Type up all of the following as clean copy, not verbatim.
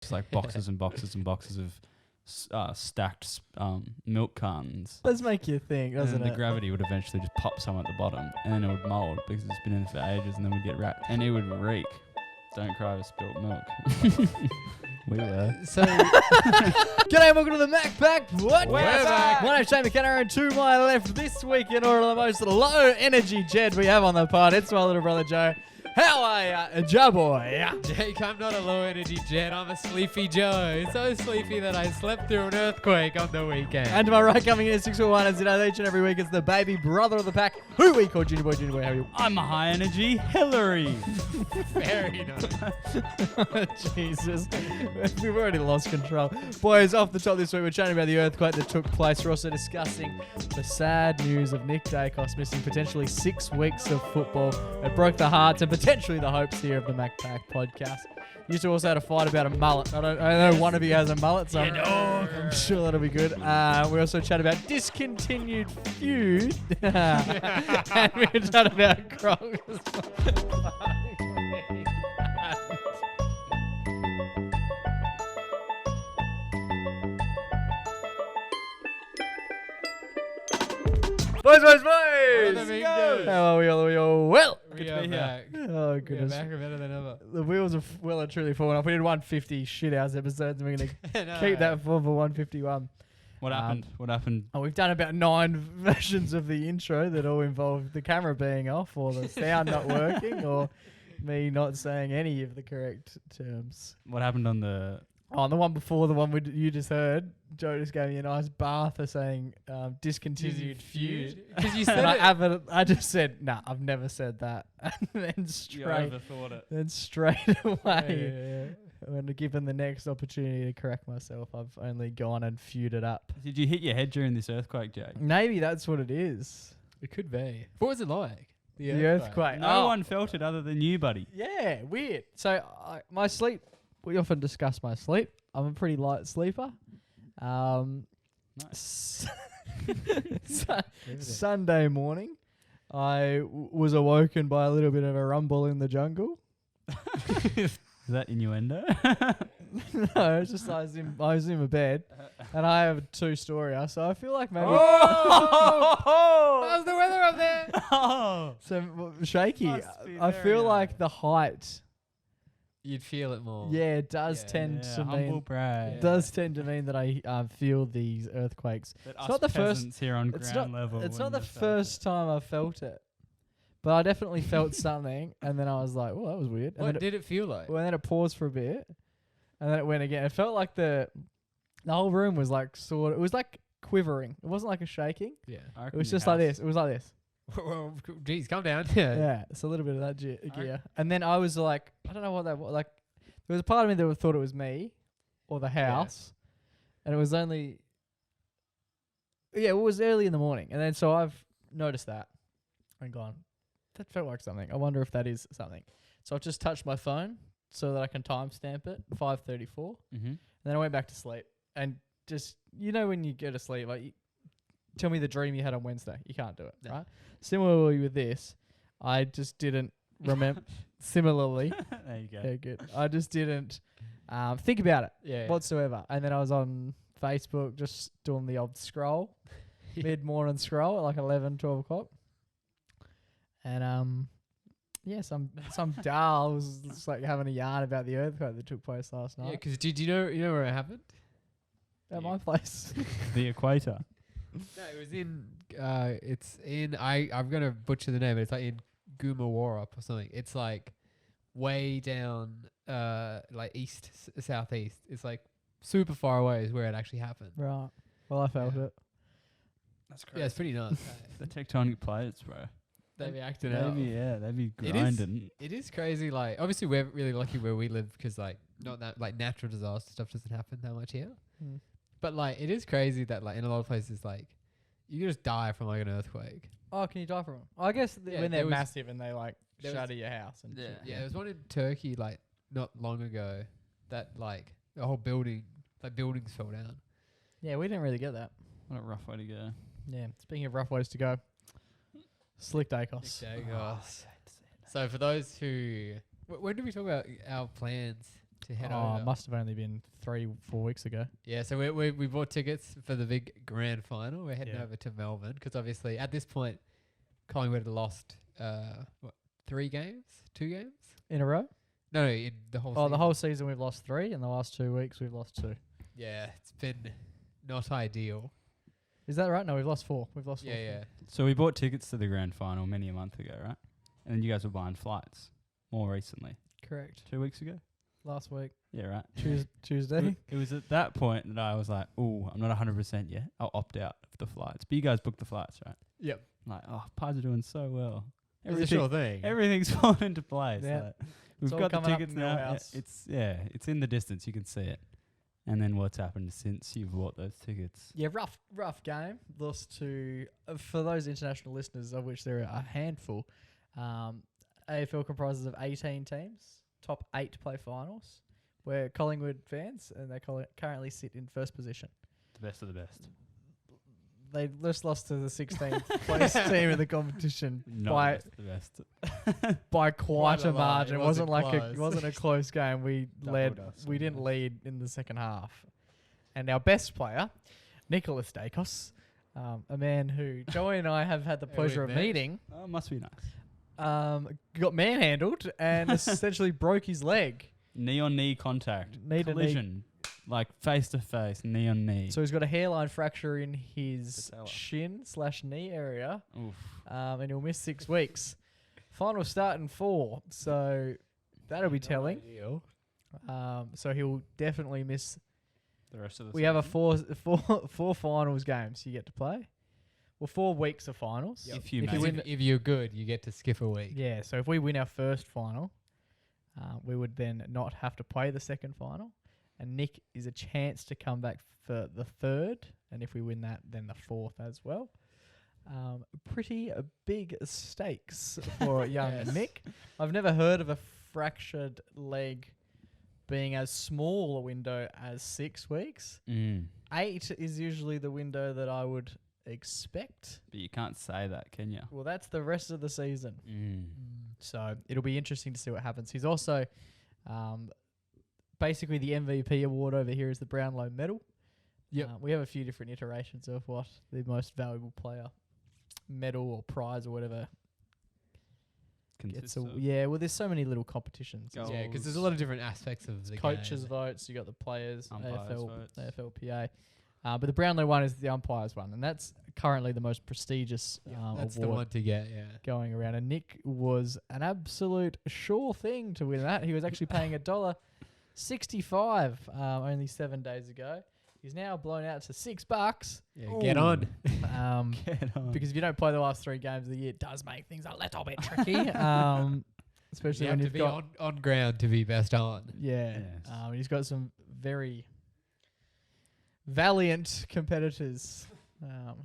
Just like boxes and boxes and boxes of stacked milk cartons. Does make you think, And doesn't then it? the gravity would eventually just pop some at the bottom, and then it would mold because it's been in there for ages, and then we'd get wrapped, and it would reek. Don't cry over spilt milk. We were. So, g'day and welcome to the MacPack Podcast. We're back. My name's Shane McKenna, and to my left this week, in order to the most low energy Jed we have on the pod, it's my little brother Joe. How are ya, Joe boy? Jake, I'm not a low energy Jet, I'm a sleepy Joe. So sleepy that I slept through an earthquake on the weekend. And to my right, coming in at 6'1", as you know, each and every week, it's the baby brother of the pack, who we call Junior Boy. Junior Boy, how are you? I'm a high energy Hillary. Very nice. Jesus. We've already lost control. Boys, off the top this week, we're chatting about the earthquake that took place. We're also discussing the sad news of Nick Daicos missing potentially 6 weeks of football. It broke the hearts and potentially the hopes here of the MacPack podcast. Used to also have a fight about a mullet. I know one of you has a mullet, so I'm sure that'll be good. We also chat about discontinued feud. And we chat about Croc. Boys! What the How are we all? Well, We to are be here. back. oh We are goodness. back better than ever. The wheels are well and truly falling off. We did 150 shithouse episodes, and we're going to keep that for 151. What happened? What happened? Oh, we've done about 9 versions of the intro that all involve the camera being off, or the sound not working, or me not saying any of the correct terms. What happened on the... Oh, and the one before, the one you just heard, Joe just gave me a nice bath for saying discontinued feud. Because you And said I just said, nah, I've never said that. And then You straight overthought it. away, when given the next opportunity to correct myself, I've only gone and feuded up. Did you hit your head during this earthquake, Jake? Maybe that's what it is. it could be. What was it like? The earthquake. No Oh, one felt it other than you, buddy. yeah, weird. So my sleep, we often discuss my sleep. I'm a pretty light sleeper. Sunday morning, I was awoken by a little bit of a rumble in the jungle. Is that innuendo? No, it's just I was in my bed, and I have a 2-story house, so I feel like maybe How's the weather up there? Oh! shaky. Must be I very feel nice. like the height, You'd feel it more. yeah, it does Yeah. tend to humble mean brag. Yeah. does tend to mean that I feel these earthquakes. That It's us not the first- peasants here on it's ground level. It's not the wouldn't have felt first time I've felt it, but I definitely felt something, and then I was like, "Well, that was weird." And What then did it feel like? and then it paused for a bit, and then it went again. It felt like the whole room was like it was like quivering. It wasn't like a shaking. Yeah. I It reckon was your just like house- this. It was like this. Well, geez, calm down. Yeah, it's a little bit of that gear. And then I was like, I don't know what that was. Like, there was a part of me that thought it was me or the house, and it was only. Yeah, it was early in the morning, and then so I've noticed that and gone, that felt like something. I wonder if that is something. So I've just touched my phone so that I can timestamp it, 5:34. Mhm. Then I went back to sleep, and just when you go to sleep, like, tell me the dream you had on Wednesday. You can't do it, No. right? Similarly with this, I just didn't remember. Similarly, There you go. yeah, good. I just didn't think about it Yeah. whatsoever. And then I was on Facebook just doing the old scroll, mid-morning scroll at like 11, 12 o'clock. And yeah, some doll was just like having a yarn about the earthquake that took place last Yeah, night because did you know where it happened? at my place. The equator. No, it was in. It's in. I'm gonna butcher the name. But it's like in Gumawarup or something. It's like way down, like southeast. It's like super far away is where it actually happened. Right. Well, I felt Yeah. it. That's Yeah, it's pretty nuts. The tectonic plates, bro. They be acting out. Maybe, yeah, they'd be It is- grinding. It is crazy. Like, obviously, we're really lucky where we live because, like, not that like natural disaster stuff doesn't happen that much here. Hmm. But like, it is crazy that like in a lot of places, like, you can just die from like an earthquake. Oh, can you die from them? I guess Yeah, when there they're was- massive and they like there was- shatter your house and Yeah. shit. Yeah, there was one in Turkey like not long ago that like the whole buildings fell down. Yeah, we didn't really get that. What a rough way to go. Yeah. Speaking of rough ways to go, Slick Daicos. So for those who, when did we talk about our plans to head Oh, over. must have only been 3-4 weeks ago. Yeah, so we bought tickets for the big grand final. We're heading Yeah. over to Melbourne because obviously at this point, Collingwood had lost 3 games, 2 games. In a row? No, in the whole. Oh, season. the whole season we've lost 3. In the last 2 weeks we've lost 2. Yeah, it's been not ideal. Is that right? No, we've lost 4. We've lost 4. Yeah. So we bought tickets to the grand final many a month ago, right? And then you guys were buying flights more recently. Correct. 2 weeks ago? Last week. Yeah, right. Tuesday. It was at that point that I was like, "Oh, I'm not 100% yet. I'll opt out of the flights." But you guys booked the flights, right? Yep. I'm like, oh, Pies are doing so well. It's a sure thing. Everything's fallen into place. Yeah. Like, we've all got the coming up tickets in now. Millhouse. It's in the distance. You can see it. And then what's happened since you've bought those tickets? Yeah, rough game. Lost to, for those international listeners, of which there are a handful, AFL comprises of 18 teams. Top 8 play finals. We're Collingwood fans, and they currently sit in first position. The best of the best. They just lost to the 16th place team in the competition Not the best. by quite Quite a a lot. margin. It It wasn't wasn't like close. it wasn't a close game. We Doubled us we on didn't that. lead in the second half, and our best player, Nick Daicos, a man who Joey and I have had the Yeah, pleasure we've of met. meeting, Oh, must be nice. got manhandled and essentially broke his leg. Knee on knee contact. Knee to knee. Collision. Like face to face, knee on knee. So he's got a hairline fracture in his Patella. shin/knee area, Oof. and he'll miss 6 weeks. Final start in 4, so that'll be telling. Ideal. So he'll definitely miss. The rest of the We have a season. four finals games you get to play. Well, 4 weeks of finals. Yep. If you If make you it. win- If you're good, you get to skip a week. Yeah, so if we win our first final, we would then not have to play the second final. And Nick is a chance to come back for the third. And if we win that, then the fourth as well. Pretty big stakes for young Yes. Nick. I've never heard of a fractured leg being as small a window as 6 weeks. 8 is usually the window that I would expect. But you can't say that, can you? Well, that's the rest of the season. So it'll be interesting to see what happens. He's also basically the MVP award over here is the Brownlow medal. Yep. We have a few different iterations of what the most valuable player medal or prize or whatever gets. Consists of Yeah, well, there's so many little competitions. Goals. Yeah, because there's a lot of different aspects of the Coaches' game. votes, you got the players, Umpires' votes. AFLPA. But the Brownlow one is the umpires one, and that's currently the most prestigious That's award the one to get, yeah. going around. And Nick was an absolute sure thing to win that. He was actually paying $1.65 only 7 days ago. He's now blown out to $6. Yeah, get on. Get on. Because if you don't play the last 3 games of the year, it does make things a little bit tricky. Especially You when have to you've be got on ground to be best on. yeah. Yes. He's got some very valiant competitors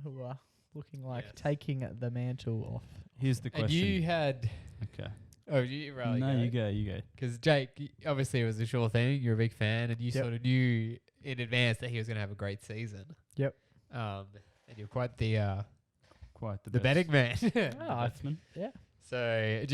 who are looking like Yes. taking the mantle off. Here's the And question. you had... Okay. Oh, you rather No, you go. You go. Because Jake, obviously it was a sure thing. You're a big fan, and you Yep. sort of knew in advance that he was going to have a great season. Yep. And you're quite the Quite the betting man. batsman. So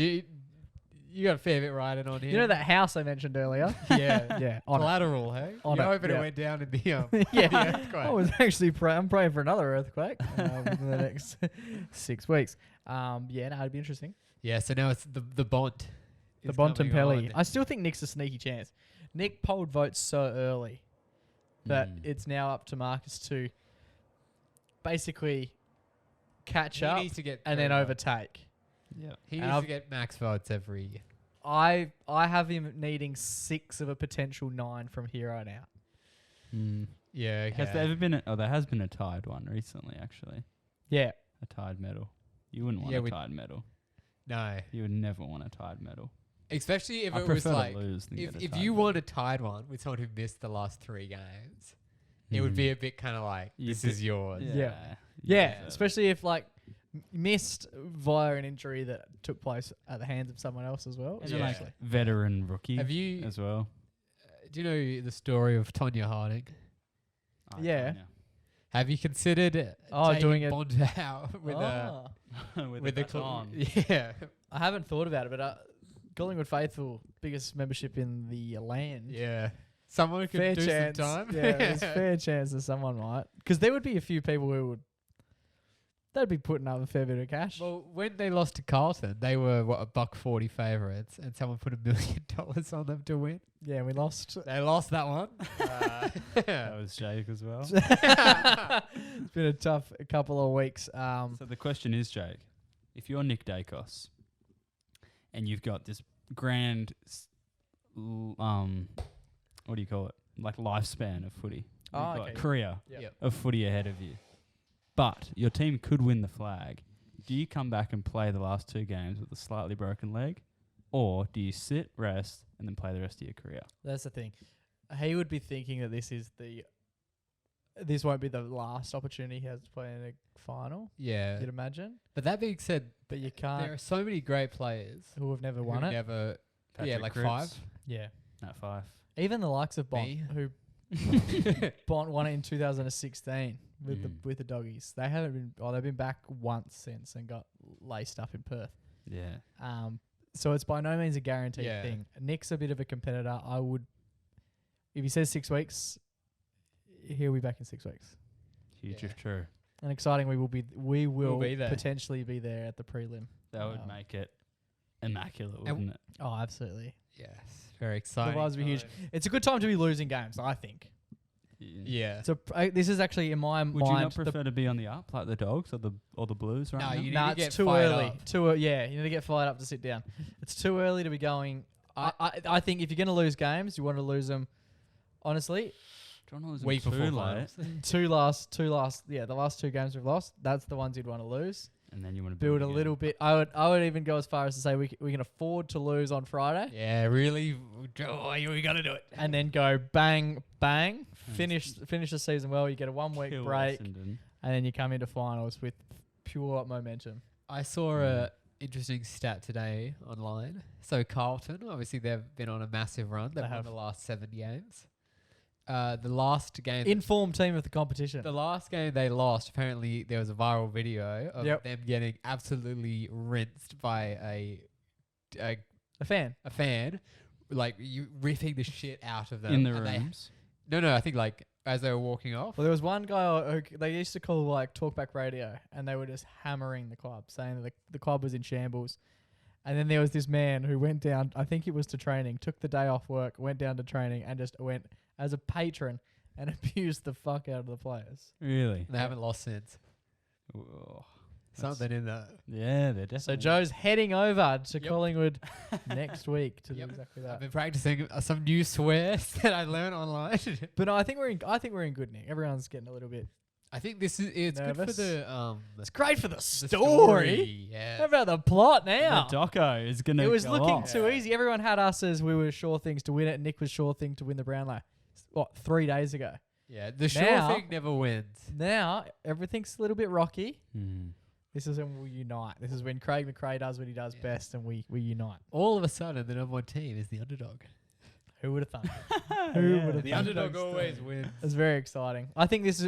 you got a fair bit riding on here. You know that house I mentioned earlier? Yeah. Yeah, on it. Collateral, hey? On You're it, hoping yeah. it went down in the Yeah, the earthquake. I was actually I'm praying for another earthquake within the next 6 weeks. No, it'd be interesting. Yeah, so now it's the Bont. The is Bont and coming Pelly. on. I still think Nick's a sneaky chance. Nick polled votes so early that it's now up to Marcus to basically catch He up needs to get and then 3 votes. overtake. Yeah. He and needs I've- to get max votes every year. I have him needing 6 of a potential 9 from here on out. Yeah, okay. Has there ever been there has been a tied one recently, actually. Yeah. A tied medal. You wouldn't want Yeah, a we- tied medal. No. You would never want a tied medal. Especially if I it was prefer like... to lose than get a If tied you medal. want a tied one with someone who missed the last 3 games, it would be a bit kind of like, You this bit- is yours. Yeah. you Yeah, deserve it. especially if like missed via an injury that took place at the hands of someone else as well. And Yeah. then like veteran rookie Have you... as well. do you know the story of Tonya Harding? Yeah. Tanya. Have you considered doing taking it- Bond out with Ah. a with with the baton. Yeah. I haven't thought about it, but Collingwood faithful, biggest membership in the land. Yeah. Someone could Fair do chance. some time. Yeah, there's fair chance that someone might. Because there would be a few people who would. They'd be putting up a fair bit of cash. Well, when they lost to Carlton, they were $1.40 favourites, and someone put $1 million on them to win. Yeah, we lost. They lost that one. That was Jake as well. It's been a tough couple of weeks. So the question is, Jake, if you're Nick Daicos and you've got this grand, what do you call it? Like lifespan of footy. You've got okay. career Yep. of footy ahead of you. But your team could win the flag. Do you come back and play the last 2 games with a slightly broken leg? Or do you sit, rest, and then play the rest of your career? That's the thing. He would be thinking that this won't be the last opportunity he has to play in a final. Yeah. You'd imagine, But that being said, but you there can't. are so many great players Who have never who won it. never. Yeah, Patrick like Cripps. 5. Yeah, At 5. even the likes of Bont, Me? who Bont won it in 2016 with Mm. the doggies. They haven't been. Oh, they've been back once since and got laced up in Perth. Yeah. So it's by no means a guaranteed Yeah. thing. Nick's a bit of a competitor. I would, if he says 6 weeks, he'll be back in 6 weeks. Huge Yeah. if true. And exciting, we will be there. potentially be there at the prelim. That would make it immaculate, And wouldn't it? Oh, absolutely. Yes. Very exciting. vibes will be huge. It's a good time to be losing games, I think. Yeah. So this is actually in my Would you mind. not prefer to be on the up like the Dogs or the Blues right No, now? you need Nah, to get it's too fired early. up. Yeah, you need to get fired up to sit down. It's too early to be going. I think if you're going to lose games, you want to lose them. Honestly, Week too before late, finals. the last 2 games we've lost, that's the ones you'd want to lose. and then you want to Build a little bit. I would even go as far as to say we can afford to lose on Friday, Yeah, really. Oh, we got to do it. and then go bang bang, finish the season well. You get a 1 week Kill break, Essendon. and then you come into finals with pure momentum. I saw a interesting stat today online. So Carlton, obviously they've been on a massive run. They've won have. the last 7 games. The last game, Informed team of the competition. the last game they lost. Apparently, there was a viral video of Yep. them getting absolutely rinsed by a fan. fan, like you ripping the shit out of them In the And they- rooms. No, I think like as they were walking off. Well, there was one guy who they used to call like talkback radio, and they were just hammering the club, saying that the club was in shambles. And then there was this man who went down, I think it was to training, took the day off work, went down to training, and just went as a patron and abused the fuck out of the players. Really? They haven't lost since. Oh, Something in that. yeah, they're definitely. So Joe's heading over to Yep. Collingwood next week to Yep. do exactly I've that. been practicing some new swears that I learned online. But no, I think we're in good nick. Everyone's getting a little bit. I think it's good for Nervous? the It's great for the the story. How Yeah. about the plot now? The doco is going to It was go looking off. too easy. Everyone had us as we were sure things to win it. Nick was sure thing to win the Brownlow. What, 3 days ago? Yeah. The sure Now- thing never wins. Now everything's a little bit rocky. Mm. This is when we unite. This is when Craig McRae does what he does Yeah. best, and we unite. All of a sudden, the number 1 team is the underdog. Who would have thought? Yeah, Who would have The thought? underdog always wins. It's very exciting. I think this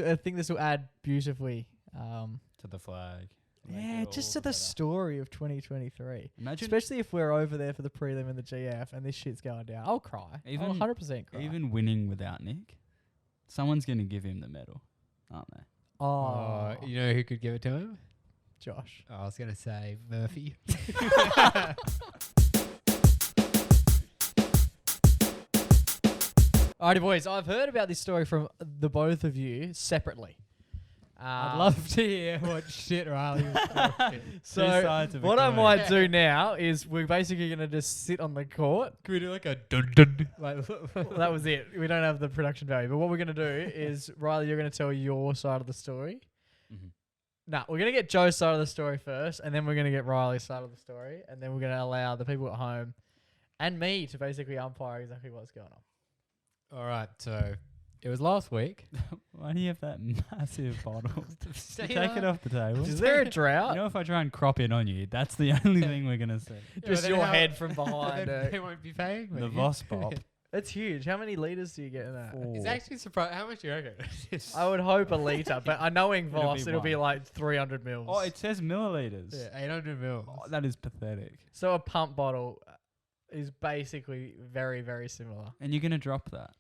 will add beautifully. To the flag. Make Yeah, it just all to the better. story of 2023. Imagine Especially if we're over there for the prelim and the GF, and this shit's going down. I'll cry. I'll Even- 100% cry. even winning without Nick, someone's going to give him the medal, aren't they? oh, You know who could give it to him? Josh. I was going to say Murphy. Alrighty, boys. I've heard about this story from the both of you separately. I'd love to hear what shit Riley was talking. So sides of a what I coin. might do now is we're basically going to just sit on the court. Can we do like a dun dun? Like, Well, that was it. We don't have the production value. But what we're going to do is, Riley, you're going to tell your side of the story. Mhm. No, we're going to get Joe's side of the story first, and then we're going to get Riley's side of the story, and then we're going to allow the people at home and me to basically umpire exactly what's going on. All right, so it was last week. Why do you have that massive bottle? Say Take that. it off the table. Is there a drought? You know, if I try and crop in on you, that's the only thing we're going to see. Yeah, Just but then your how- head from behind. They won't be paying me. The Voss Pop. That's huge. How many litres do you get in that? It's actually surprised. How much do you reckon? I would hope a litre, but I knowing It'll Voss, be it'll be one. like 300 mils. Oh, it says milliliters. Yeah, 800 mils. Oh, that is pathetic. So a pump bottle, is basically very, very similar. And you're gonna drop that.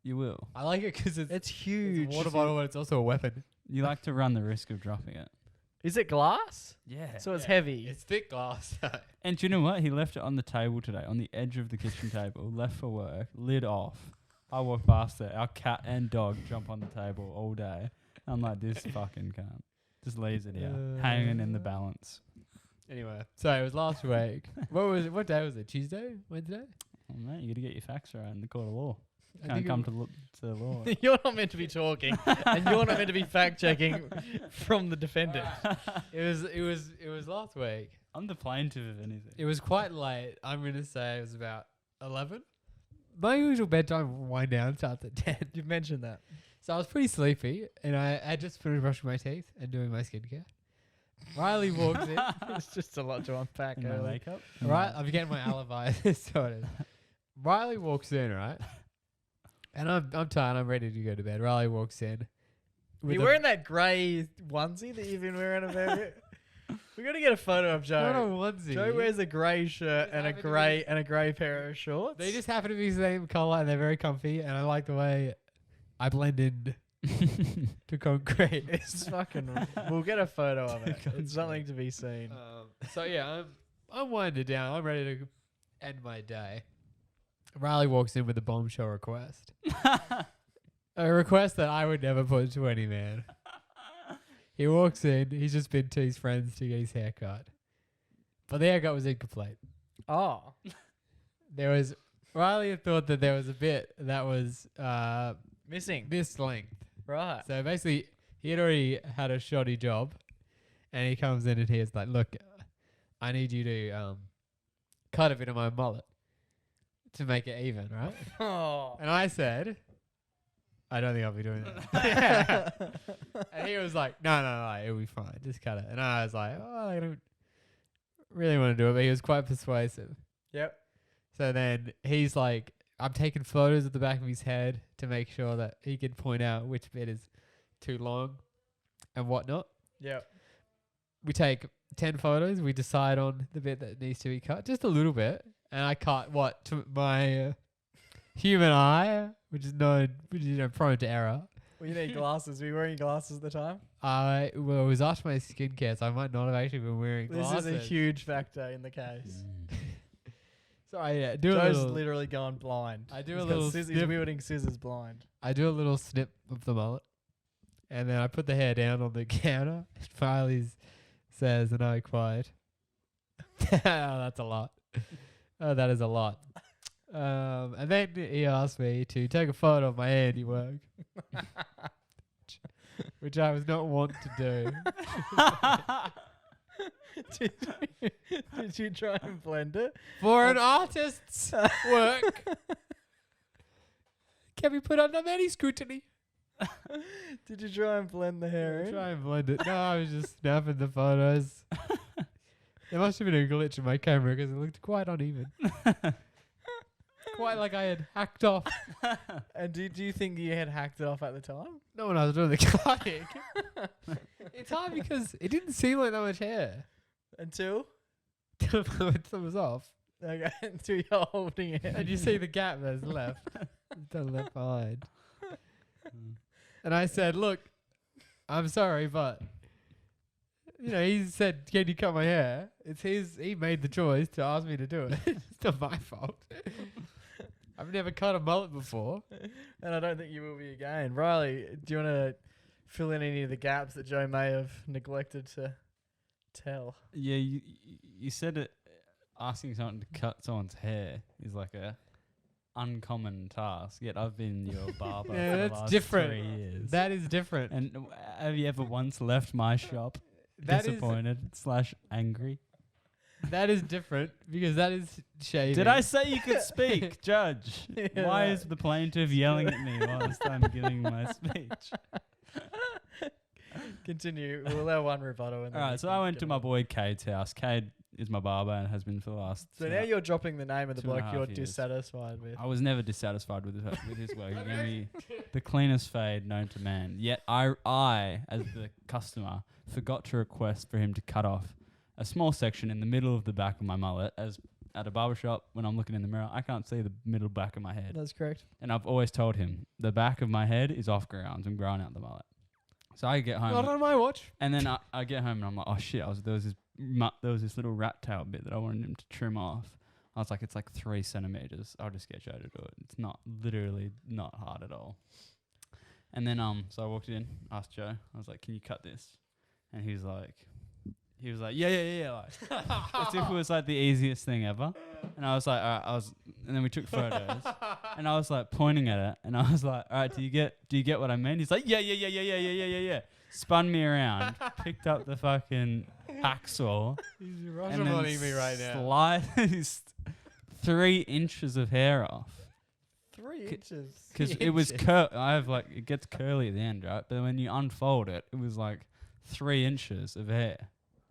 You will. I like it because It's it's huge. a water bottle, but it's also a weapon. You like to run the risk of dropping it. Is it glass? Yeah. So it's Yeah. heavy. It's thick glass. And do you know what? He left it on the table today, on the edge of the kitchen table, left for work, lid off. I walk past it. Our cat and dog jump on the table all day. I'm like, this fucking cunt. Just leaves it here, hanging in the balance. Anyway, so it was last week. What day was it? Tuesday? Wednesday? Oh, mate, you got to get your facts right in the court of law. I Can't think come to the law. You're not meant to be talking, and you're not meant to be fact checking from the defendant. It was last week. I'm the plaintiff of anything. It was quite late. I'm gonna say it was about 11. My usual bedtime wind down starts at 10. You've mentioned that. So I was pretty sleepy, and I had just finished brushing my teeth and doing my skincare. Riley walks in. It's just a lot to unpack. In my early. makeup. Right, I'm getting my alibi sorted. Riley walks in, right, and I'm tired. I'm ready to go to bed. Riley walks in. Are you wearing that grey onesie that you've been wearing a fair bit? We got to get a photo of not a Joe. onesie. Joe wears a grey shirt Just and a happen to grey pair of shorts. They just happen to be the same color, and they're very comfy. And I like the way I blend in to concrete. It's fucking. We'll get a photo of it. It's something to be seen. So yeah, I'm winded down. I'm ready to end my day. Riley walks in with a bombshell request. A request that I would never put to any man. He walks in. He's just been to his friends to get his haircut, but the haircut was incomplete. Oh. There was Riley had thought that there was a bit that was Missing. this length. Right. So basically, he had already had a shoddy job, and he comes in and he's like, "Look, I need you to cut a bit of my mullet to make it even, right?" Oh. And I said, "I don't think I'll be doing that." And he was like, "No, it'll be fine. Just cut it." And I was like, "Oh, I don't really want to do it," but he was quite persuasive. Yep. So then he's like, I'm taking photos of the back of his head to make sure that he can point out which bit is too long and whatnot. Yep. We take 10 photos. We decide on the bit that needs to be cut, just a little bit. And I cut what to my human eye, which is prone to error. Well, you need glasses. Were you wearing glasses at the time? It was after my skincare, so I might not have actually been wearing glasses. This is a huge factor in the case. So I Joe's literally gone blind. I do He's a got little He's snip. wielding scissors blind. I do a little snip of the mullet, and then I put the hair down on the counter. Riley says, and I quote, "Oh, that's a lot. Oh, that is a lot." And then he asked me to take a photo of my handiwork, which I was not wont to do. Did you try and blend it? For an artist's work, can be put under many scrutiny. Did you try and blend the hair in? Try and blend it. No, I was just snapping the photos. There must have been a glitch in my camera because it looked quite uneven. Quite like I had hacked off. And do you think you had hacked it off at the time? No, when I was doing the cutting. It's hard because it didn't seem like that much hair. Until? It was off. Okay, until you're holding it. And you see the gap that's left. It's done left behind. And I said, "Look, I'm sorry, but he said, 'Can you cut my hair?' He made the choice to ask me to do it. It's not my fault. I've never cut a mullet before." And I don't think you will be again. Riley, do you want to fill in any of the gaps that Joe may have neglected to tell? Yeah, you said it. Asking someone to cut someone's hair is like a uncommon task. Yet I've been your barber Yeah, for the that's last different. 3 years. That is different. And have you ever once left my shop disappointed / angry? That is different because that is shaving. Did I say you could speak, Judge? Yeah, Why right. is the plaintiff yelling at me whilst I'm giving my speech? Continue. We'll allow one rebuttal. And All then right, we so can I went get to on. my boy Cade's house. Cade is my barber and has been for the last. So now you're dropping the name of the 2.5 bloke you're years. dissatisfied with. I was never dissatisfied with his work. He gave me the cleanest fade known to man. Yet I, as the customer, forgot to request for him to cut off a small section in the middle of the back of my mullet, as at a barbershop when I'm looking in the mirror, I can't see the middle back of my head. That's correct. And I've always told him the back of my head is off grounds. I'm growing out the mullet. So I get home. Not on my watch. And then I get home and I'm like, oh shit! There was this little rat tail bit that I wanted him to trim off. I was like, it's like 3 centimeters. I'll just get Joe to do it. It's literally not hard at all. And then so I walked in, asked Joe. I was like, can you cut this? And he was like, yeah. Like, as if it was like the easiest thing ever. And I was like, all right. And then we took photos. And I was like pointing at it, and I was like, all right, do you get what I mean? He's like, yeah. Spun me around, picked up the fucking hacksaw, He's and then me right now. sliced 3 inches of hair off. 3 inches. Because it was it gets curly at the end, right? But when you unfold it, it was like 3 inches of hair.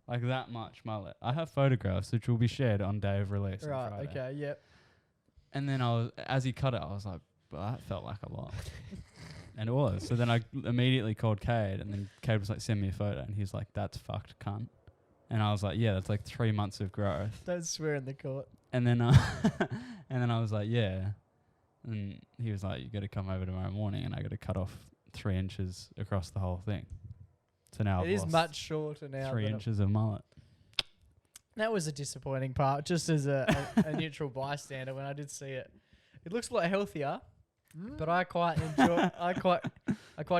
Like that much mullet. I have photographs which will be shared on day of release. on Right, Friday. okay, yep. And then as he cut it, I was like, well, that felt like a lot. And it was. So then I immediately called Cade, and then Cade was like, send me a photo. And he's like, that's fucked, cunt. And I was like, yeah, that's like 3 months of growth. Don't swear in the court. And then I was like, yeah. And he was like, you got to come over tomorrow morning, and I got to cut off 3 inches across the whole thing. So now It I've is lost much shorter now. 3 inches of mullet. That was a disappointing part, just as a neutral bystander when I did see it. It looks a lot healthier, but I quite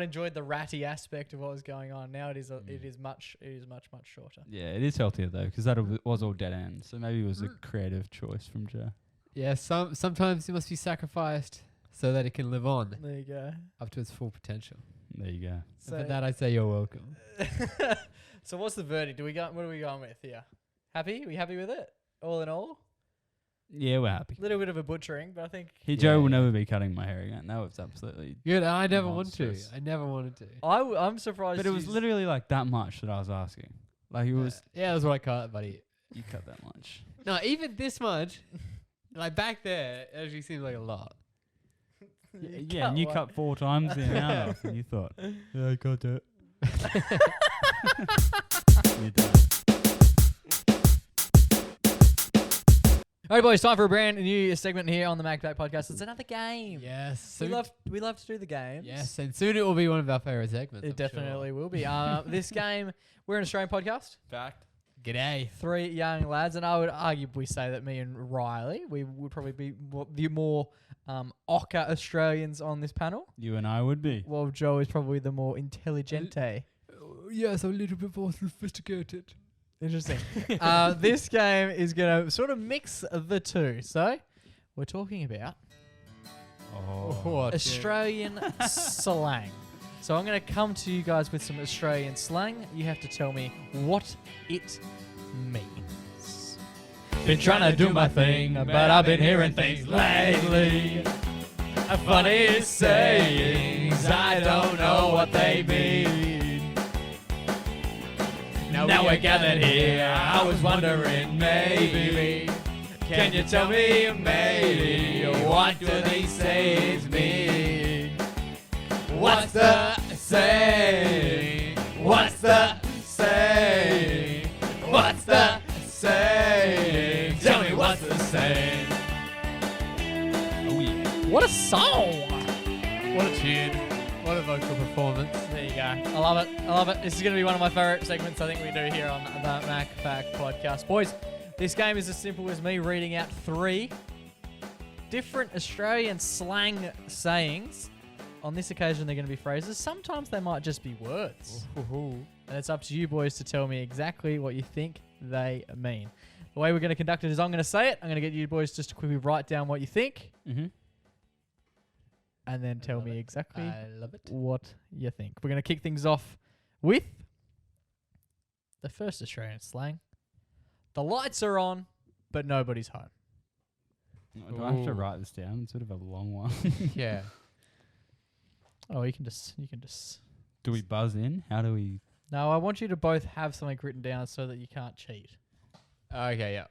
enjoyed the ratty aspect of what was going on. Now it is much shorter. Yeah, it is healthier though, because that was all dead end. So maybe it was a creative choice from Joe. Yeah, sometimes it must be sacrificed so that it can live on There you go. up to its full potential. There you go. So for that, I say you're welcome. So what's the verdict? What are we going with here? Happy? Are we happy with it? All in all? Yeah, we're happy. A little bit of a butchering, but I think Joe will never be cutting my hair again. That was absolutely. Good. I never wanted monstrous. to. I never wanted to. I'm surprised. But it was literally like that much that I was asking. Like it was. Yeah, that's what I cut, buddy. You cut that much. No, even this much. Like back there, it actually seems like a lot. Yeah, and you cut 4 times the amount off, and you thought, yeah, I got it. You done. All right, boys, time for a brand new segment here on the MacPack podcast. It's another game. Yes. We love to do the games. Yes, and soon it will be one of our favorite segments. It definitely will be. This game, we're an Australian podcast. Fact. G'day. 3 young lads, and I would arguably say that me and Riley, we would probably be the more ochre Australians on this panel. You and I would be. While Joe is probably the more intelligente. Yes, a little bit more sophisticated. Interesting. This game is going to sort of mix the two. So, we're talking about Oh. Australian slang. So I'm going to come to you guys with some Australian slang. You have to tell me what it means. Been trying to do my thing, but I've been hearing things lately. Funny sayings, I don't know what they mean. Now we're gathered here, I was wondering maybe, can you tell me maybe, what do these sayings mean? What's the saying? What's the saying? What's the saying? Tell me what's the saying? Oh, yeah. What a song! What a tune. What a vocal performance. There you go. I love it. I love it. This is going to be one of my favorite segments I think we do here on the MacPack podcast. Boys, this game is as simple as me reading out 3 different Australian slang sayings. On this occasion, they're going to be phrases. Sometimes they might just be words. And it's up to you boys to tell me exactly what you think they mean. The way we're going to conduct it is I'm going to say it. I'm going to get you boys just to quickly write down what you think. Mm-hmm. And then tell me exactly I love it. what you think. We're going to kick things off with the first Australian slang. The lights are on, but nobody's home. Do I have to Ooh. write this down? It's sort of a long one. Yeah. Oh, you can just. Do we buzz in? How do we? No, I want you to both have something written down so that you can't cheat. Okay, yeah.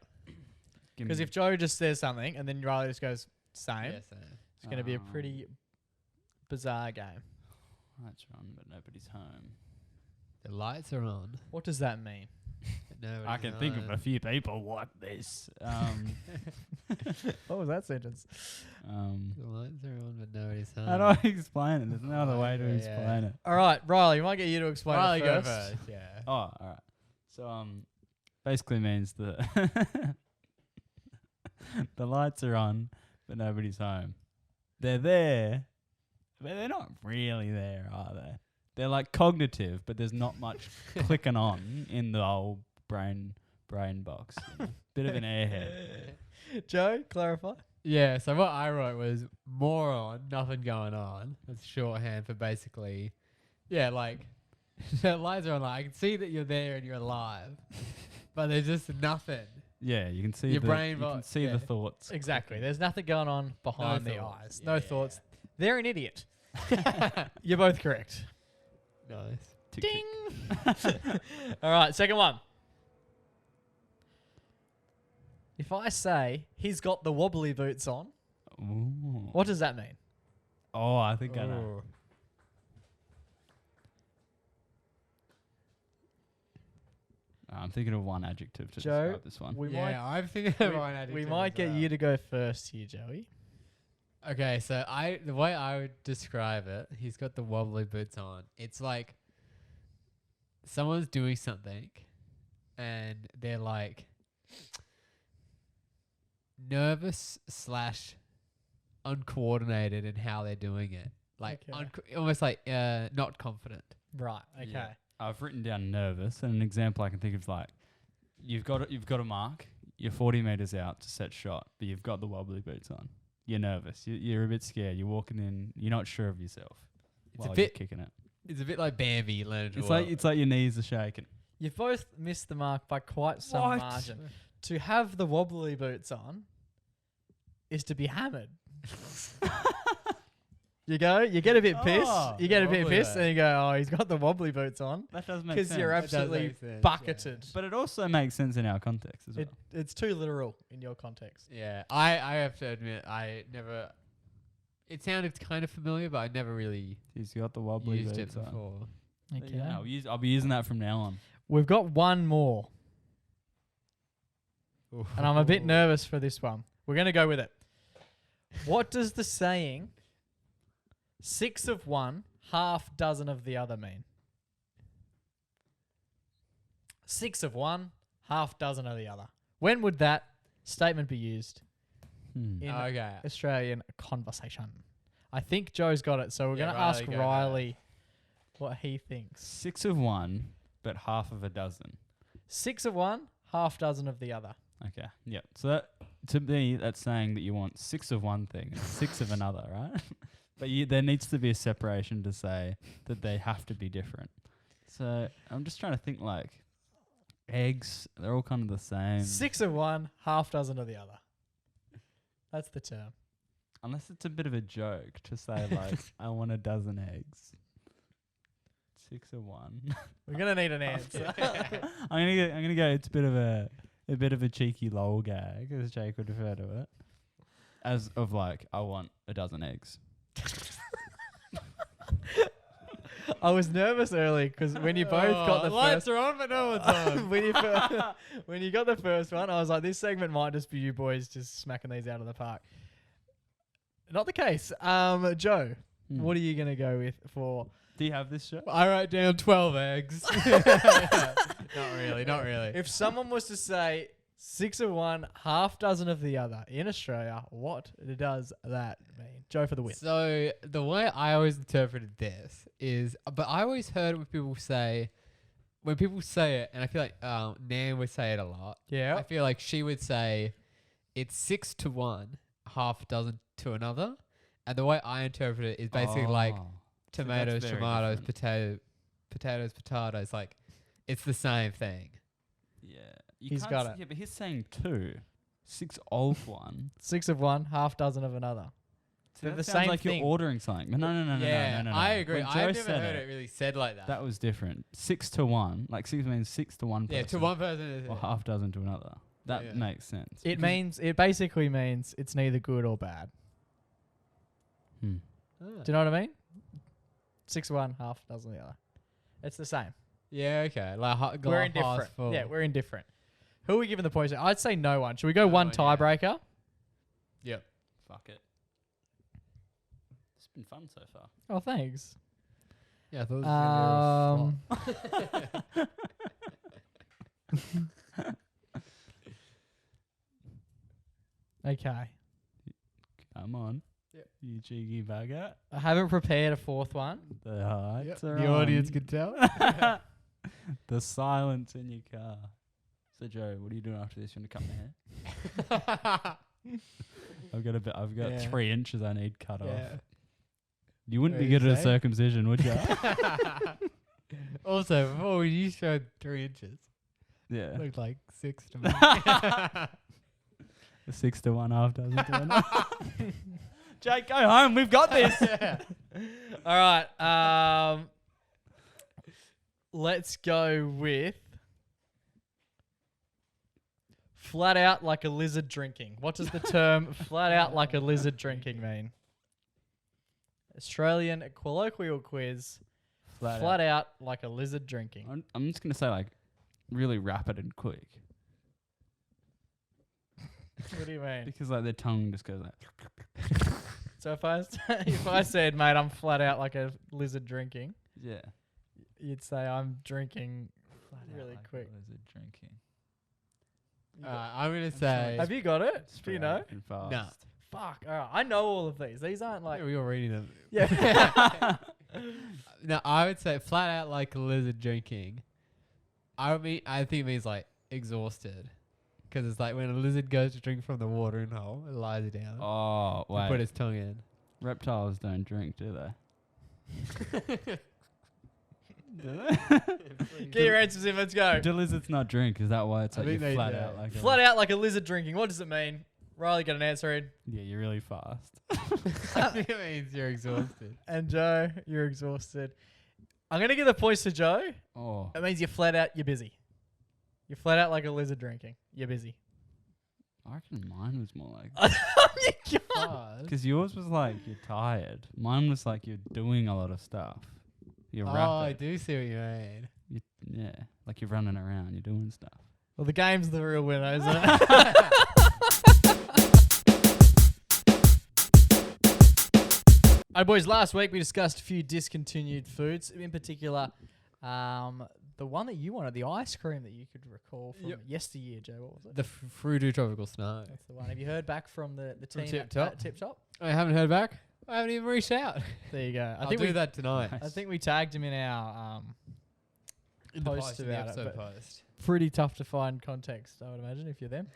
Because if Joe just says something and then Riley just goes same, Yes, it's going to be a pretty bizarre game. Lights are on, but nobody's home. the lights are on. What does that mean? Nobody's I can think of home. a few people like this. What was that sentence? The lights are on, but nobody's home. How do I explain it? There's no other way to Yeah, yeah. explain it. All right, Riley, we might get you to explain Riley, it go first. first. Yeah. Oh, all right. So basically means that the lights are on, but nobody's home. They're there, but they're not really there, are they? They're like cognitive, but there's not much clicking on in the old brain box. Bit of an airhead. Joe, clarify. Yeah, so what I wrote was moron, nothing going on. That's shorthand for basically, yeah, like, the lights are on, like, I can see that you're there and you're alive, but there's just nothing. Yeah, you can see Your the brain you can box, see yeah. the thoughts. Exactly. There's nothing going on behind the thoughts. eyes. Yeah, No yeah, thoughts. yeah. They're an idiot. You're both correct. Nice. Tick, Ding. All right, second one. If I say he's got the wobbly boots on, tick. Ooh. what does that mean? Oh, I think I know. I'm thinking of one adjective to Joe, describe this one. We Yeah, I'm thinking might, of one adjective we might as get well. you to go first here, Joey. Okay, so the way I would describe it, he's got the wobbly boots on. It's like someone's doing something and they're like nervous / uncoordinated in how they're doing it. Like Okay. almost like not confident. Right. Okay. Yeah. I've written down nervous, and an example I can think of is like you've got a mark, you're 40 meters out to set shot, but you've got the wobbly boots on. You're nervous. You're a bit scared. You're walking in. You're not sure of yourself. It's while a you're bit. kicking it. It's a bit like Bambi learning to It's walk. like your knees are shaking. You've both missed the mark by quite some What? margin. To have the wobbly boots on is to be hammered. You get a bit pissed. Oh, You get a bit wobbly pissed, boot. and you go, "Oh, he's got the wobbly boots on," That does make because sense. you're That does absolutely make sense, bucketed. But it also makes sense in our context as well. It's too literal in your context. Yeah, I have to admit, I never. It sounded kind of familiar, but I never really He's got the wobbly used it boots on. before. Yeah, I'll be using that from now on. We've got one more, and I'm a bit nervous for this one. We're gonna go with it. What does the saying 6 of one, half dozen of the other mean? 6 of one, half dozen of the other. When would that statement be used in Okay. Australian conversation? I think Joe's got it, so we're Yeah, going to Riley, ask go Riley what he thinks. 6 of one, but half of a dozen. 6 of one, half dozen of the other. Okay. Yeah. So that, to me, that's saying that you want 6 of one thing and 6 of another, right? But there needs to be a separation to say that they have to be different. So I'm just trying to think like eggs, they're all kind of the same. 6 of one, half dozen of the other. That's the term. Unless it's a bit of a joke to say like, I want a dozen eggs. 6 of one. We're going to need an answer. I'm gonna go. It's a bit of a cheeky lol gag, as Jake would refer to it, as of like, I want a dozen eggs. I was nervous early because when you both got the lights first are on, but no one's on. when you got the first one, I was like, this segment might just be you boys just smacking these out of the park. Not the case. Joe, what are you going to go with for... Do you have this show? I write down 12 eggs. Not really. If someone was to say 6 of one, half dozen of the other in Australia, what does that mean? Joe for the win. So the way I always interpreted this is, but I always heard when people say it, and I feel like Nan would say it a lot. Yeah. I feel like she would say it's 6 to 1, half dozen to another. And the way I interpret it is basically like tomatoes, very tomatoes, different. potatoes. Like it's the same thing. Yeah. He's got it. Yeah, but he's saying 2. 6 of one. 6 of one, half dozen of another. So They're that the sounds same like thing. you're ordering something. But no. I agree. When I've Joe never said heard it really said like that. That was different. 6 to 1. Like 6 means 6 to one person. Yeah, to one person. Or half dozen to another. That Yeah. makes sense. It basically means it's neither good or bad. Hmm. Do you know what I mean? 6 of one, half dozen of the other. It's the same. Yeah, okay. Like We're glass half indifferent. full. Yeah, we're indifferent. Who are we giving the points to? I'd say no one. Should we go No one one, yeah. tiebreaker? Yep. Fuck it. It's been fun so far. Oh, thanks. Yeah, I thought it was gonna be a flop. Okay. Come on. Yep. You cheeky bugger. I haven't prepared a fourth one. The hearts are The audience on. could tell. The silence in your car. So Joe, what are you doing after this? You want to cut my hair? I've got Yeah. 3 inches I need cut off. Yeah. You wouldn't What be do you good at a say? circumcision, would you? Also, before you showed 3 inches, Yeah. looked like 6 to me. The 6 to 1 half doesn't do enough. Jake, go home. We've got this. All right. Let's go with flat out like a lizard drinking. What does the term flat out like a lizard drinking mean? Australian colloquial quiz. Flat out like a lizard drinking. I'm just gonna say like really rapid and quick What do you mean? because like their tongue just goes like. So if I said, mate, I'm flat out like a lizard drinking, Yeah. you'd say I'm drinking really quick. Lizard drinking. I'm going to say. Have you got it? Do you know? And fast. No. Fuck. All right. I know all of these. These aren't like. Yeah, we were reading them. Yeah. No, I would say flat out like a lizard drinking. I think it means like exhausted. Because it's like when a lizard goes to drink from the watering hole, it lies down. Oh to wait. put its tongue in. Reptiles don't drink, do they? Get your answers in. Let's go. Do lizards not drink? Is that why it's I like think you're they flat do. out like Flat out like a lizard drinking. What does it mean? Riley, got an answer in. Yeah, you're really fast. I think it means you're exhausted. And Joe, you're exhausted. I'm going to give the points to Joe. Oh. That means you're flat out, you're busy. You're flat out like a lizard drinking. You're busy. I reckon mine was more like You can't. Fast. because yours was like you're tired. Mine was like you're doing a lot of stuff. You're Oh, I rapid. do see what you mean. Yeah, like you're running around. You're doing stuff. Well, the game's the real winner, isn't it? All right, boys, last week we discussed a few discontinued foods. In particular, the one that you wanted, the ice cream that you could recall from yesteryear, Joe. What was it? The Fruity Tropical Snow. That's the one. Have you heard back from the From team Tip at Top? Tip Top? I haven't heard back. I haven't even reached out. There you go. I'll do that tonight. I think we tagged him in our In the post in the about it, episode but- post. pretty tough to find context, I would imagine, if you're them.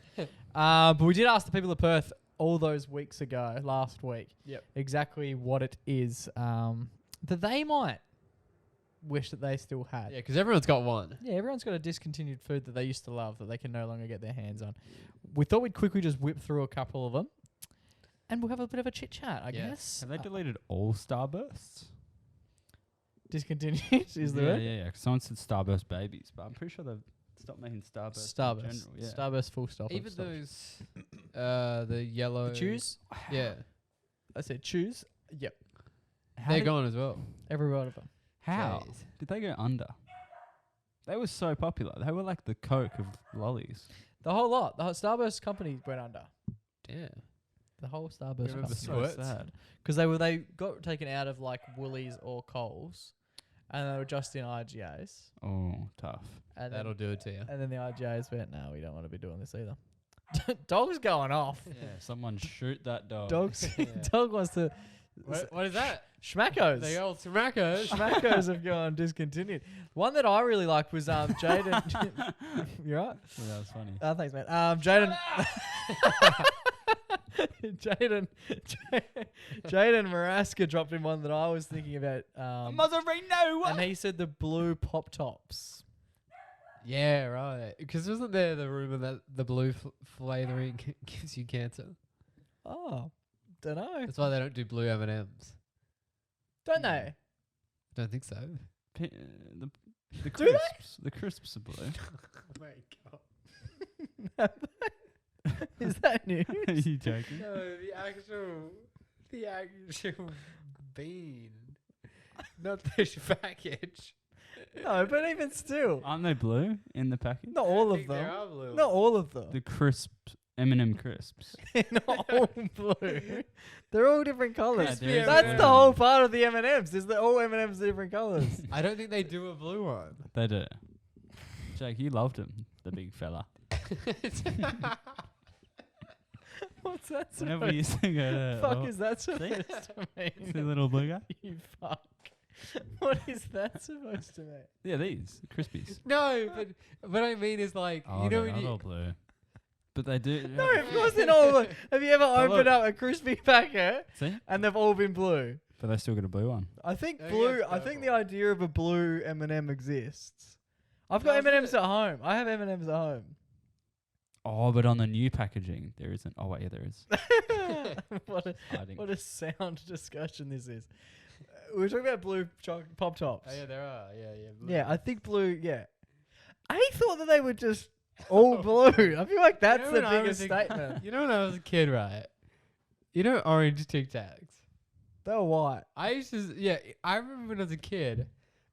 But we did ask the people of Perth all those weeks ago, last week, Yep. exactly what it is that they might wish that they still had. Yeah, because everyone's got one. Yeah, everyone's got a discontinued food that they used to love that they can no longer get their hands on. We thought we'd quickly just whip through a couple of them, and we'll have a bit of a chit chat, I Yes. guess. Have they deleted all Starbursts? Discontinued is the yeah, word? yeah. 'Cause someone said Starburst babies, but I'm pretty sure they've stopped making Starburst. In Starburst. general. Yeah. Starburst full stop. Even stop. those, the yellow. The chews? Yeah, I said choose. Yep. How they're did- gone as well. Every one of them. How Jeez. did they go under? They were so popular. They were like the Coke of lollies. The whole lot. The whole Starburst company went under. Damn. The whole Starburst Remember company. Squirts? sad. Because they got taken out of like Woolies or Coles, and they were just in IGAs. Oh, tough. And That'll do it to you. And then the IGAs went, no, we don't want to be doing this either. Dog's going off. Yeah, someone shoot that dog. Dog's Yeah. Dog wants to. What is that? Schmackos. The old Smackos. Schmackos have gone discontinued. One that I really liked was Jaden. You right? Oh, that was funny. Thanks, man. Jaden. Jaden Maraska dropped in one that I was thinking about. Mazzarino. And he said the blue pop tops. Yeah, right. Because wasn't there the rumor that the blue flavoring gives you cancer? Oh, don't know. That's why they don't do blue M&Ms. Don't they? Don't think so. The Do they? crisps. The crisps are blue. Oh my god. Is that news? Are you joking? No, the actual bean, not the package. No, but even still, Aren't they blue in the package? not all of them. Not all of them. The crisps, M&M crisps. They're not all blue. They're all different colours. there is That's blue the one. whole part of the M&Ms. Is that all M&Ms are different colours? I don't think they do a blue one. They do. Jake, you loved him, the big fella. What's that Whenever supposed you sing it, fuck is that supposed to the mean? little blue guy? You fuck. What is that supposed to mean? Yeah, these Crispies. No, but what I mean is like you know they're when not all you blue. But they do. No, of course they're not all blue. Have you ever opened look. up a crispy packet See? and they've all been blue? But they still got a blue one. I think Oh, yeah, blue. it's I think the purple. idea of a blue M&M exists. I've got Does M&Ms it? at home. I have M&Ms at home. Oh, but on the new packaging, there isn't. Oh, wait, yeah, there is. what a Hiding. what a sound discussion this is. We were talking about blue pop tops. Oh yeah, there are. Yeah, blue. Yeah, I think blue. Yeah, I thought that they were just all blue. I feel like that's know the when I biggest was a- statement. You know when I was a kid, right? You know orange Tic Tacs. They were white. I used to, I remember when I was a kid,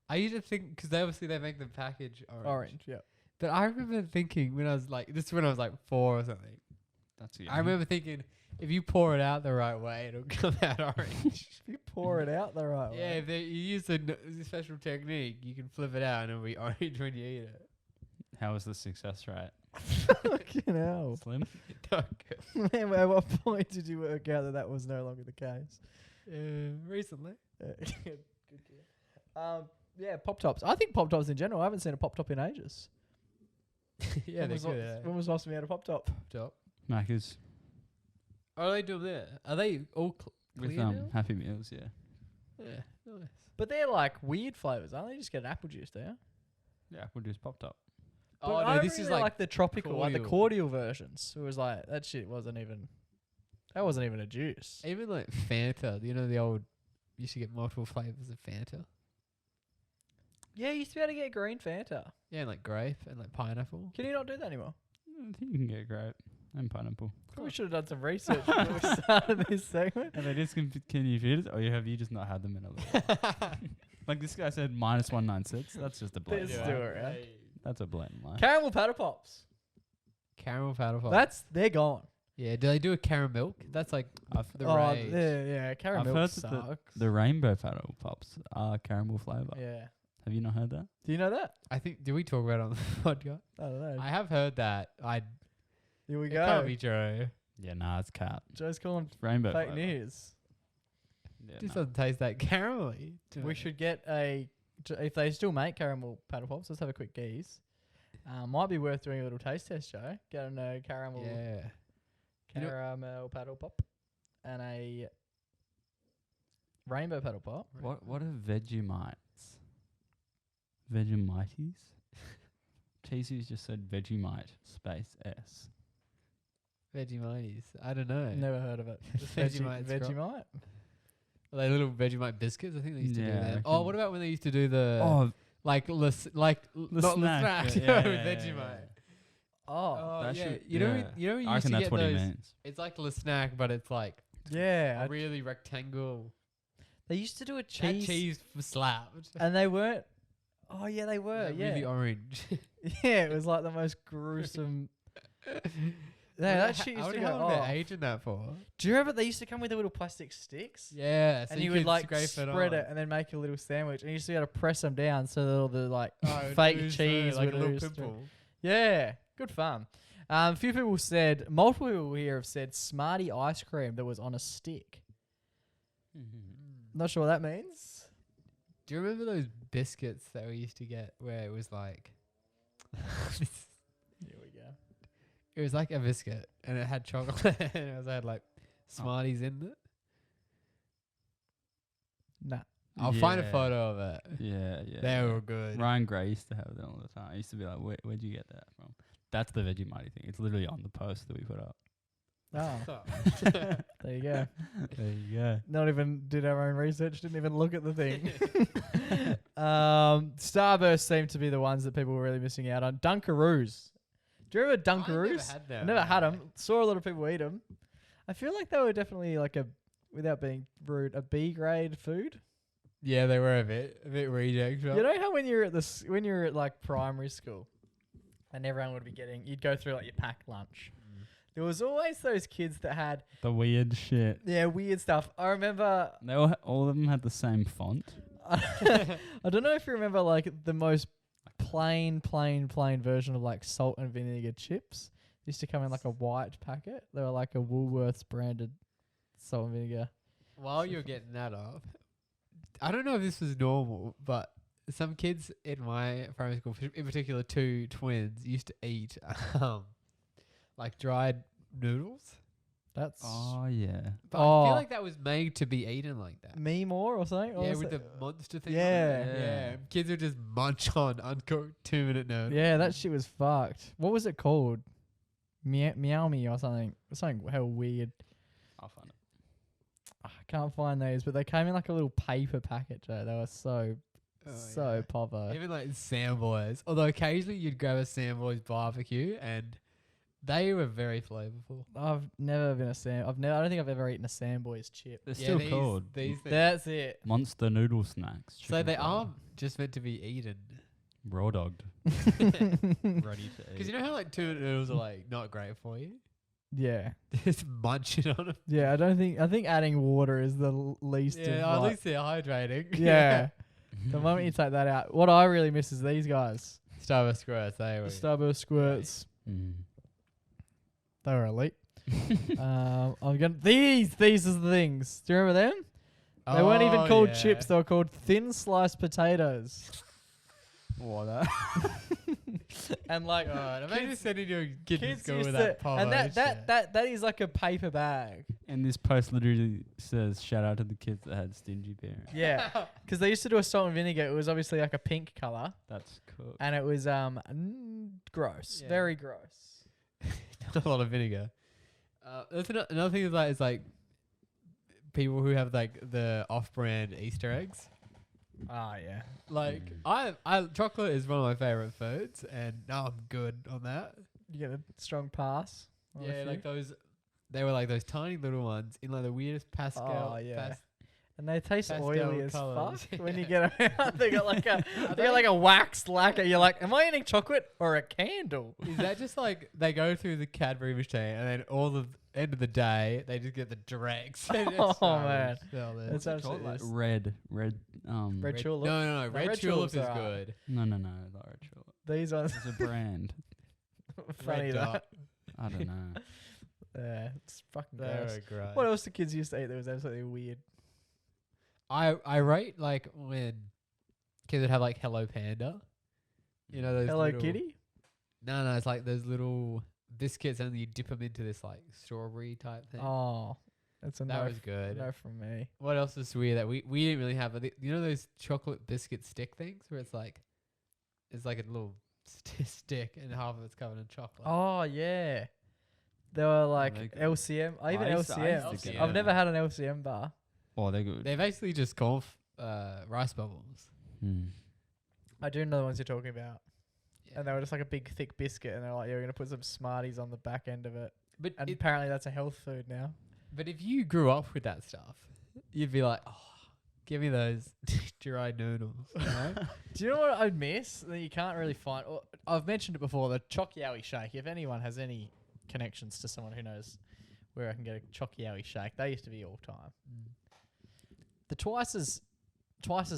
I used to think, because they make the package orange. Yeah. But I remember thinking when I was like, this is when I was like 4 or something. That's I remember thinking, if you pour it out the right way, it'll come out orange. If you pour it out the right Yeah, way. if you use the special technique, you can flip it out and it'll be orange when you eat it. How was the success rate? Fucking hell. Slim? Not good. Man, at what point did you work out that that was no longer the case? Recently. Good kid. Yeah, pop tops. I think pop tops in general. I haven't seen a pop top in ages. Yeah, when they're was good. la- when was the last time you had a pop top? Top. Macca's Are they doing that? Are they all with clear now? Happy Meals, yeah. Yeah, nice. But they're like weird flavors, aren't they? Just get an apple juice there. Yeah, we'll just pop top. But Oh, I no, this really is like the tropical, like the cordial. cordial versions. It was like that shit wasn't even. That wasn't even a juice. even like Fanta. You know the old. You used to get multiple flavors of Fanta. Yeah, you used to be able to get green Fanta. Yeah, and like grape and like pineapple. Can you not do that anymore? I think you can get grape and pineapple. Probably should have done some research before we started this segment. And they discontinued it, or have you just not had them in a little? Like this guy said, -196. That's just a blatant Let's lie. do it, right? That's a blatant lie. Caramel paddle pops. Caramel powder pop. They're gone. Yeah. Do they do a caramel milk? That's like I've, the oh, rage. yeah, I've caramel heard sucks. that the rainbow paddle pops are caramel flavour. Yeah. Have you not heard that? Do you know that? I think. Did we talk about it on the podcast? I don't know. I have heard that. Here we It go. can't be true. Yeah, nah, it's cat. Joe's calling It's rainbow fake flavour. news. Yeah, Just nah. doesn't taste that caramelly. to We me. should get if they still make caramel paddle pops, let's have a quick geese. Might be worth doing a little taste test, Joe. Getting a caramel Yeah. You know- caramel paddle pop and a rainbow paddle pop. What are Vegemites? Vegemites? TC's just said Vegemite space S. Vegemites. I don't know. Never heard of it. Just Vegemites, bro. Vegemite. Are they little Vegemite biscuits? I think they used to do Yeah, I that. reckon. Oh, what about when they used to do the Oh, like not snack. the snack, Yeah, with yeah, Vegemite. yeah. Oh, That yeah. should- You know, yeah. you know, you I used reckon to that's get what he those. means. It's like a snack, but it's like yeah. a really rectangle. They used to do a That cheese, cheese slapped. and they weren't. Oh yeah, they were. Like Yeah, really orange. yeah. It was like the most gruesome. Yeah, that shit used to go. How long Oh. they're aging that for? Do you remember they used to come with the little plastic sticks? Yeah, so And you would could like scrape spread it, it and then make a little sandwich, and you used to be able to press them down so that all the like on. fake Ooze through, cheese like would a little ooze through. pimple. Yeah, good fun. A few people said, multiple people here have said Smartie ice cream that was on a stick. Not sure what that means. Do you remember those biscuits that we used to get where it was like Here we go. it was like a biscuit and it had chocolate and it also had like Smarties in it? Nah. I'll find a Yeah. photo of it. Yeah, yeah. They yeah. were good. Ryan Gray used to have them all the time. I used to be like, where'd you get that from? That's the Vegemite thing. It's literally on the post that we put up. Oh, there you go. There you go. Not even did our own research, didn't even look at the thing. Starburst seem to be the ones that people were really missing out on. Dunkaroos. Do you remember Dunkaroos? them. I never had them. Saw a lot of people eat them. I feel like they were definitely like a, without being rude, a B grade food. Yeah, they were a bit reject. You know how when you're at like primary school, and everyone would be you'd go through like your packed lunch. There was always those kids that had The weird shit. weird stuff. I remember. They all of them had the same font. I don't know if you remember like the most plain version of like salt and vinegar chips. They used to come in like a white packet. They were like a Woolworths branded salt and vinegar. While you're getting that off, I don't know if this was normal, but some kids in my primary school, in particular 2 twins, used to eat like dried noodles. That's Yeah. But I feel like that was made to be eaten like that. me more or something. Yeah, with the monster thing. Yeah. Yeah. Kids would just munch on uncooked 2-minute noodles. Yeah, that shit was fucked. What was it called? Meow Me or something. Something hell weird. I'll find it. I can't find those, but they came in like a little paper packet, Joe. They were so yeah. povo. Even like Samboys. Although occasionally you'd grab a Samboys barbecue and they were very flavorful. I've never been I don't think I've ever eaten a Samboys chip. They're still called These things. That's it. Monster Noodle Snacks. So chicken they flavour. are just meant to be eaten. raw dogged. Ready to eat. Because you know how like 2-minute noodles are like not great for you? Yeah. Just munching on them. Yeah, I think adding water is the least of Yeah, at like- least they're hydrating. Yeah. The moment you take that out, what I really miss is these guys. Starburst squirts, they were. The Starburst squirts. Mm. They were elite. I'm gonna these are the things. Do you remember them? They weren't even called chips. They were called thin sliced potatoes. What? And like, God, imagine sending your kid to kids school used with to, that polo and shit. that is like a paper bag. And this post literally says, shout out to the kids that had stingy parents. Yeah, because they used to do a salt and vinegar. It was obviously like a pink color, That's cool. and it was gross, Yeah. very gross. a lot of vinegar. That's another thing is like people who have like the off-brand Easter eggs. Ah, yeah. Like I chocolate is one of my favorite foods, and I'm good on that. You get a strong pass. on a Yeah, few. like those. They were like those tiny little ones in like the weirdest pastel. Oh, yeah. And they taste pastel oily as colours. fuck when you get them out. They got like a wax lacquer. You're like, am I eating chocolate or a candle? Is that just like they go through the Cadbury machine and then all the end of the day they just get the dregs? Oh, man. That's It's absolutely Like is. red. Red Red tulip. No. Red Red tulip tulips is are good. No, not red tulip. These ones. It's a brand. Funny Red that. dot. I don't know. Yeah, it's fucking They gross. were great. What else do kids used to eat that was absolutely weird? I rate like when kids would have like Hello Panda. You know those Hello little, Kitty? No, it's like those little biscuits and you dip them into this like strawberry type thing. Oh, that's a that no. was good. No from me. What else is weird that we didn't really have? You know those chocolate biscuit stick things where it's like a little stick and half of it's covered in chocolate. Oh yeah, they were like they're good. LCM. I Even used to LCM. get I've them. never had an LCM bar. Oh, they're good. They're basically just corn rice bubbles. Mm. I do know the ones you're talking about. Yeah. And they were just like a big thick biscuit, and they're like, "Yeah, we're gonna put some Smarties on the back end of it." But And apparently, that's a health food now. but if you grew up with that stuff, you'd be like, oh, give me those dried noodles. You know? Do you know what I miss that you can't really find? Or I've mentioned it before, the Choc Yowie shake. If anyone has any connections to someone who knows where I can get a Choc Yowie shake, they used to be all time. The twice as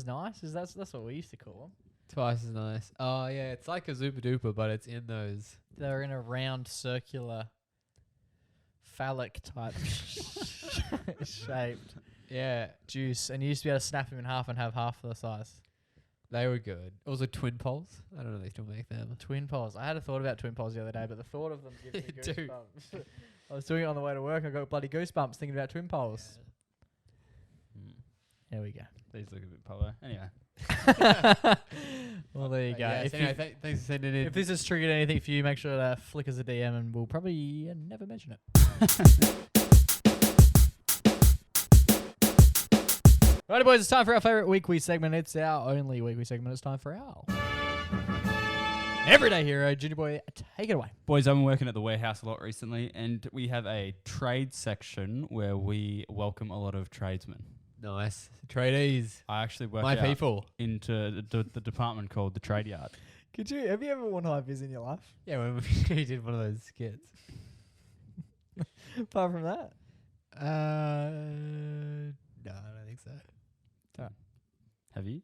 nice is that's what we used to call them. Twice as nice. Oh yeah, it's like a Zupa Duper, but it's in those. They're in a round, circular, phallic type shaped Yeah, juice, and you used to be able to snap them in half and have half the size. they were good. Also Twin Poles. I don't know if they still make them. Twin poles. I had a thought about twin poles the other day, but the thought of them gives me Dude. goosebumps. I was doing it on the way to work. I got bloody goosebumps thinking about twin poles. Mm. There we go. These look a bit polar. Anyway. Well, there you go. Yeah, If, so anyway, thanks for sending in. if this has triggered anything for you, make sure to flick us a DM, and we'll probably never mention it. Righty, boys, it's time for our favourite weekly segment. It's our only weekly segment. It's time for our Everyday Hero. Junior Boy, take it away. Boys, I've been working at the warehouse a lot recently, and we have a trade section where we welcome a lot of tradesmen. Nice. Tradies. I actually worked My out people. into the department called the trade yard. Have you ever worn high vis in your life? Yeah, when we did one of those skits. Apart from that, No, I don't think so. Have you?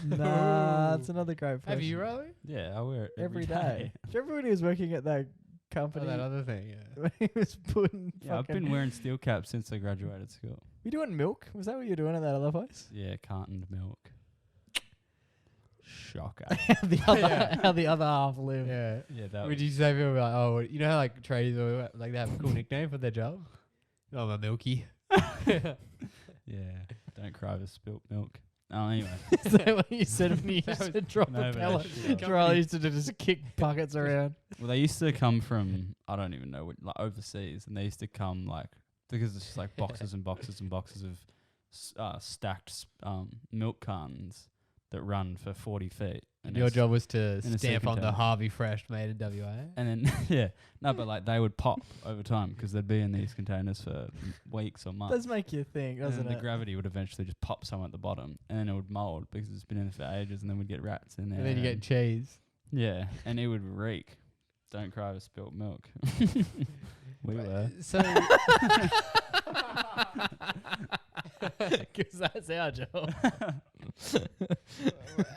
nah, it's another great. Have you, question. Riley? Yeah, I wear it Every day. Do you remember when he was working at that Oh, company? that other thing, yeah. when he was putting. Yeah, I've been wearing steel caps since I graduated school. You doing milk? Was that what you were doing at that other place? Yeah, cartoned milk. Shocker. How the other half live. Yeah. Yeah, that Would was, you say people were like, oh, you know how like tradies or like they have a cool nickname for their job? Oh, I'm a milky. yeah. Don't cry over spilt milk. Oh, anyway. Is that what you said when you That used was- to drop No, a but pellet? that's shit. Charlie used to just kick buckets around. Well, they used to come from, I don't even know, like overseas, and they used to come like, because it's just like boxes and boxes and boxes of stacked milk cartons that run for 40 feet. And your job was to in a stamp sea on the container. Harvey Fresh made in WA. And then, yeah, no, but like they would pop over time because they'd be in these containers for weeks or months. Does make you think, And doesn't then the it? gravity would eventually just pop some at the bottom, and then it would mold because it's been in there for ages, and then we'd get rats in there. And then you get cheese. yeah, and it would reek. Don't cry over spilt milk. We were. So Because that's our job.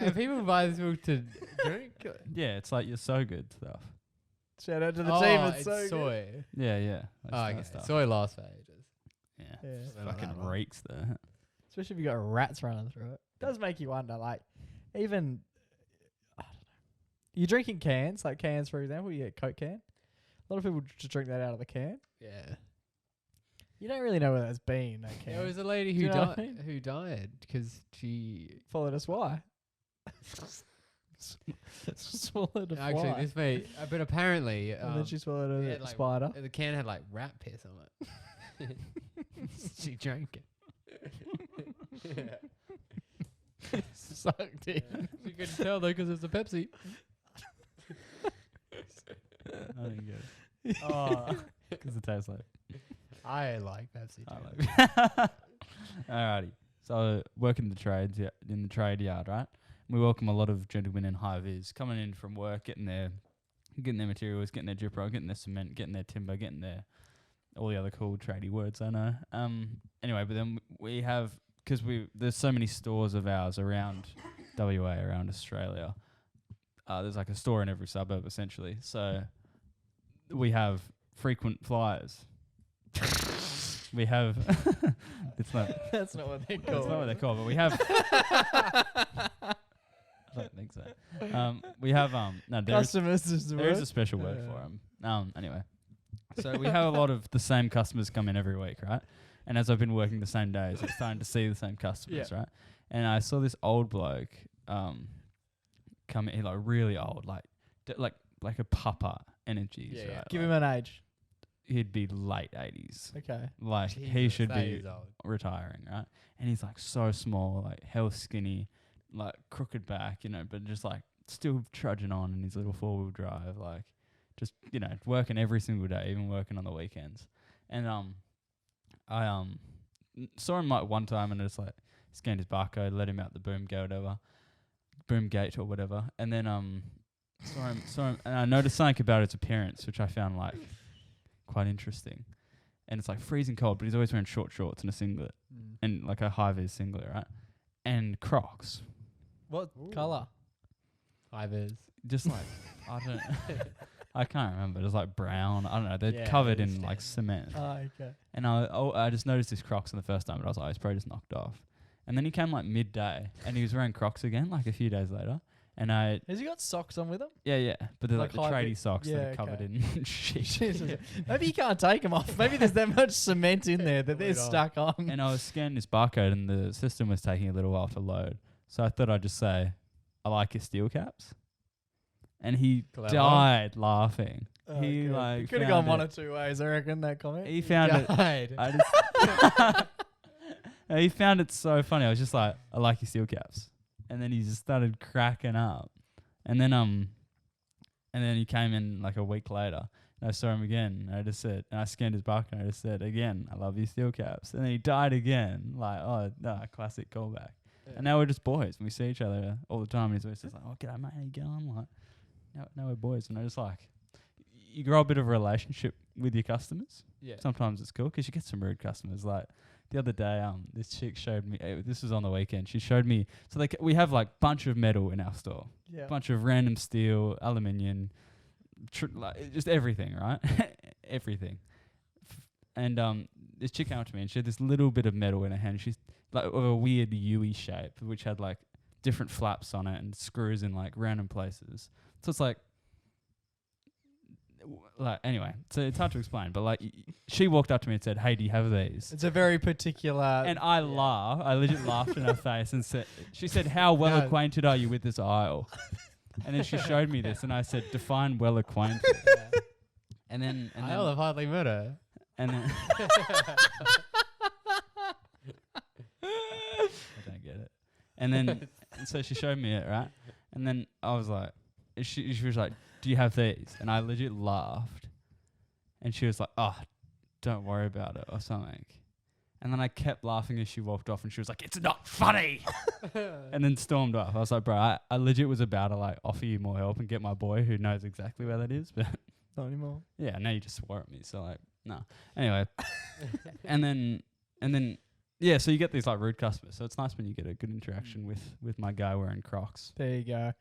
and people buy this milk to drink. Yeah, it's like you're so good stuff. Shout out to the Oh, team. It's so good. soy. Yeah, yeah. Oh, that okay. stuff. Soy lasts for ages. Yeah. Yeah. Well, not Fucking that long. reeks there. Especially if you got rats running through it. Does make you wonder, like, even, I don't know. You're drinking cans, like cans, for example, you get Coke can. A lot of people just drink that out of the can. Yeah. You don't really know where that's been, that can. There was a lady Do who you know what I died. mean? Who died because she Followed us, why? Swallowed a actually fly. this may, but apparently And then she swallowed a had, like, spider. the can had like rat piss on it. She drank it. Sucked in. You couldn't tell though because it's a Pepsi. I didn't get it. Oh, because it tastes like. I like Pepsi. I Too. like. Alrighty. So working in the trades, in the trade yard, right? We welcome a lot of gentlemen in high vis coming in from work, getting their materials, getting their drip roll, getting their cement, getting their timber, getting their all the other cool tradie words I know. Anyway, but then we have, because there's so many stores of ours around WA, around Australia. There's like a store in every suburb essentially. So we have frequent flyers. We have it's not That's not what they that's call not what it. they're called, but we have I don't think so. We have no, there is Customers is the there is word. a special word Yeah. for them. Anyway, so we have a lot of the same customers come in every week, right? And as I've been working the same days, I'm starting to see the same customers, right? And I saw this old bloke come in, like really old, like a papa energies, Yeah, yeah. right? Give Like, him an age. he'd be late 80s. Okay. Like he Jesus, should that be is old. retiring, right? And he's like so small, like hell skinny, like crooked back, but just like still trudging on in his little 4-wheel drive, like just working every single day, even working on the weekends. And I saw him like one time and just like scanned his barcode, let him out the boom gate or whatever, and then saw him, and I noticed something about his appearance, which I found like quite interesting. And it's like freezing cold, but he's always wearing short shorts and a singlet, and like a high vis singlet, right? And Crocs, What Ooh. colour? High vis. just like I don't, I can't remember. It's like brown. I don't know. They're Yeah, covered it's in like cement. Oh, okay. And I just noticed his Crocs on the first time, but I was like, he's probably just knocked off. And then he came like midday, and he was wearing Crocs again, like a few days later. And Has he got socks on with him? yeah, but they're like, Like the high tradie socks that yeah, are covered okay. in shit. Jesus. Maybe you can't take them off. Maybe there's that much cement in there that they're Probably stuck on. And I was scanning his barcode, and the system was taking a little while to load. So I thought I'd just say, I like your steel caps. And he Clever. died laughing. Oh, he God. like It could have found gone one it. or two ways, I reckon, that comment. He found it. Died. I just he found it so funny. I was just like, I like your steel caps. And then he just started cracking up. And then he came in like a week later, And I saw him again. And I just said, and I scanned his barcode. And I just said, again, I love you, steel caps. And then he died again. Like, oh, no, classic callback. Yeah. And now we're just boys. And we see each other all the time. And he's always just like, oh, g'day, mate. How you going? Like, now we're boys. And I just like, you grow a bit of a relationship with your customers. Yeah. Sometimes it's cool because you get some rude customers. Like the other day, this chick showed me. This was on the weekend. She showed me. So we have like bunch of metal in our store. Yeah. Bunch of random steel, aluminium, like just everything, right? Everything. And this chick came up to me and she had this little bit of metal in her hand. She's like of a weird U-y shape, which had like different flaps on it and screws in like random places. So it's like anyway, so it's hard to explain, but like she walked up to me and said, "Hey, do you have these?" It's a very particular. And I laughed. I legit laughed in her face and said, "She said, how well acquainted are you with this aisle?" And then she showed me this, and I said, "Define well acquainted." And then I'll have hardly met her. and then I don't get it. And then and so she showed me it, right? And then I was like, she was like, "Do you have these?" And I legit laughed. And she was like, "Oh, don't worry about it," or something. And then I kept laughing as she walked off, and she was like, "It's not funny." And then stormed off. I was like, "Bro, I legit was about to like offer you more help and get my boy who knows exactly where that is, but Not anymore. yeah, now you just swore at me." So like, no. Anyway, and then yeah, so you get these like rude customers. So it's nice when you get a good interaction with my guy wearing Crocs. There you go.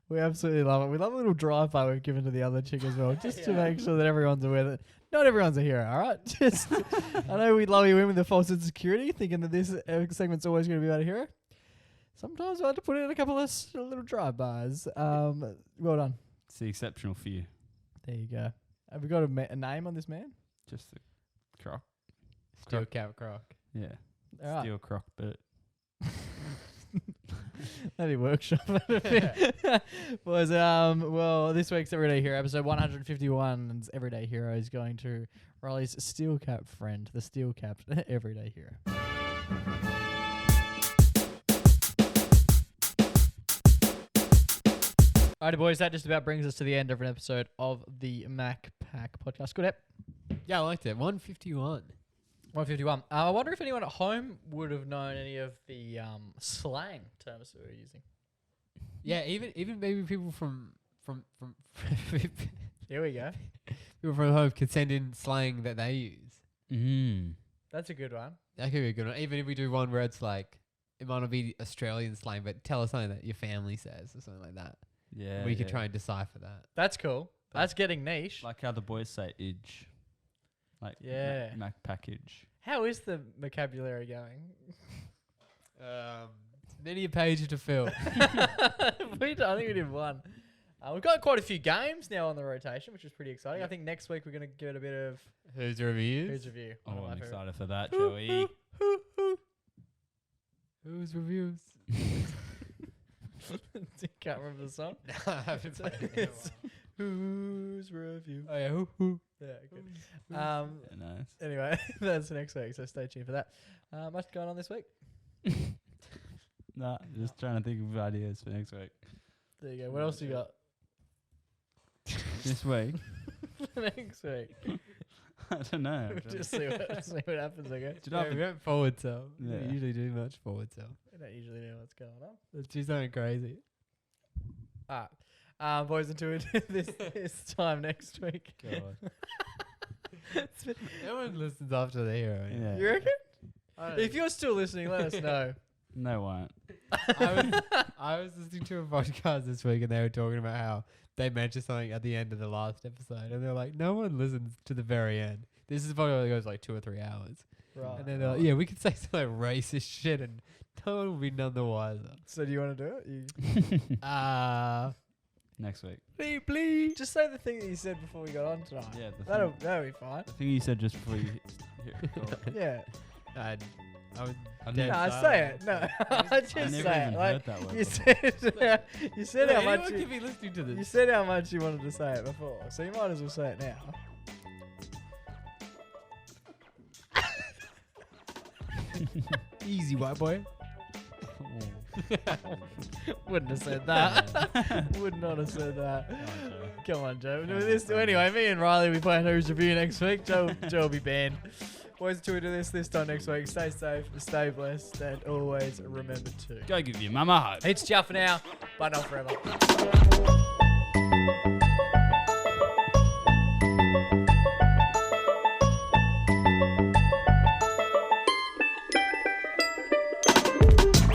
We absolutely love it. We love a little drive-by we've given to the other chick as well, just to make sure that everyone's aware that not everyone's a hero, all right? Just, I know we love you in with the false insecurity, thinking that this segment's always going to be about a hero. Sometimes I have to put in a couple of little drive-bys. Well done. It's the exceptional few. There you go. Have we got a name on this man? Just the Croc. Steel cap Croc. Yeah. All right. Steel Croc, but Maybe workshop. Boys, well, this week's Everyday Hero, episode 151's Everyday Hero is going to Riley's steel cap friend, the steel capped Everyday Hero. Alrighty, boys, that just about brings us to the end of an episode of the MacPack podcast. Good ep. Yeah, I liked it. 151. 151. I wonder if anyone at home would have known any of the slang terms that we were using. Yeah, even maybe people from Here we go. people from home can send in slang that they use. That's a good one. That could be a good one. Even if we do one where it's like, it might not be Australian slang, but tell us something that your family says or something like that. yeah, We could try and decipher that. That's cool. That's getting niche. like how the boys say "idge," like Yeah. Mac package. How is the vocabulary going? Many a page to fill. I think we did one. We've got quite a few games now on the rotation, which is pretty exciting. I think next week we're going to give it a bit of Who's reviews? Who's Review. One of Oh, my I'm favourite. excited for that, Joey. Who's reviews? Can't remember the song. I haven't played it in a It's Who's Review. while. Oh yeah, who? Yeah, good. Yeah, nice. Anyway, that's next week, so stay tuned for that. Much going on this week? Nah, just trying to think of ideas for next week. There you go. What else you got This week, next week? I don't know. I'm trying Just see what happens, I guess. to- Did I Yeah, have we a- went forward sell. Yeah. We usually do much forward sell. I don't usually know what's going on. Let's do something crazy. Boys, until this time next week. God. No one listens after the hero. Yeah. You reckon? I don't If you're still listening, let us know. No, won't. I was listening to a podcast this week and they were talking about how they mentioned something at the end of the last episode and they're like, no one listens to the very end. This is probably goes like 2 or 3 hours. Right. And then they're like, yeah, we could say some like racist shit and no one will be none the wiser. So do you want to do it? Next week. Please. Just say the thing that you said before we got on tonight. Yeah, That'll be fine. the thing you said just before you hear it. Yeah. I was I dead No, silent. say it. No, I just I never say even it. heard Like that word. you before. said, you said how Anyone much could be listening to this. you said how much you wanted to say it before, so you might as well say it now. Easy, white boy. Oh. Wouldn't have said that. Would not have said that. Come on, Joe. Anyway, me and Riley will be playing Who's Review next week. Joe will be banned. Boys, until we do this time next week, stay safe, stay blessed, and always remember to Go give your mama a hug. It's ciao for now, but not forever.